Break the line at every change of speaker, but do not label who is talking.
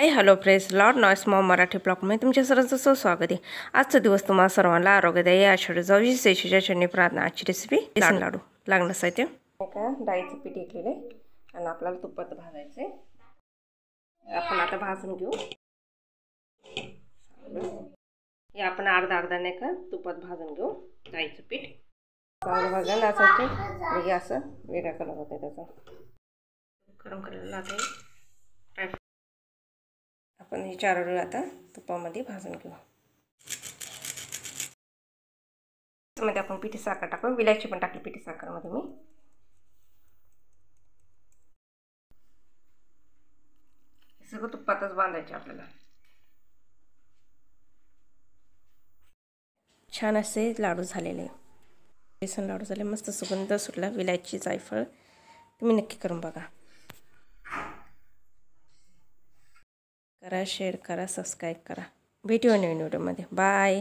Hi hello friends, Lord noise Maugham Marathi ब्लॉगमध्ये तुमच्या सर्वांचं स्वागत आहे। आजचा दिवस तुम्हाला सर्वांना आरोग्यदायी आषाढी 26 चटणी प्रार्थना। आजची रेसिपी बेसन लाडू। लागणार साहित्य डाळीचं पीठ घेतलेले आणि आपल्याला तुपात भाजायचे। आपण आता भाजून घेऊ। हे आपण अर्धा नाही का तुपात भाजून घेऊ डाळीचं पीठ। चांगलं भाजून असायचे म्हणजे असं वेगळा कलर होते त्याचा। गरम करायला लागेल। आपण हे चार आता तुपामध्ये भाजून घेऊ। मध्ये आपण पिठी साखर टाकू, विलायची पण टाकली पिठी साखर मध्ये मी। सगळं तुपातच बांधायचे आपल्याला। छान असे लाडू झालेले, बेसन लाडू झाले, मस्त सुगंध सुटला विलायची जायफळ। तुम्ही नक्की करून बघा। करा, शेअर करा, सबस्क्राईब करा। भेटूया नवीन व्हिडिओमध्ये। बाय।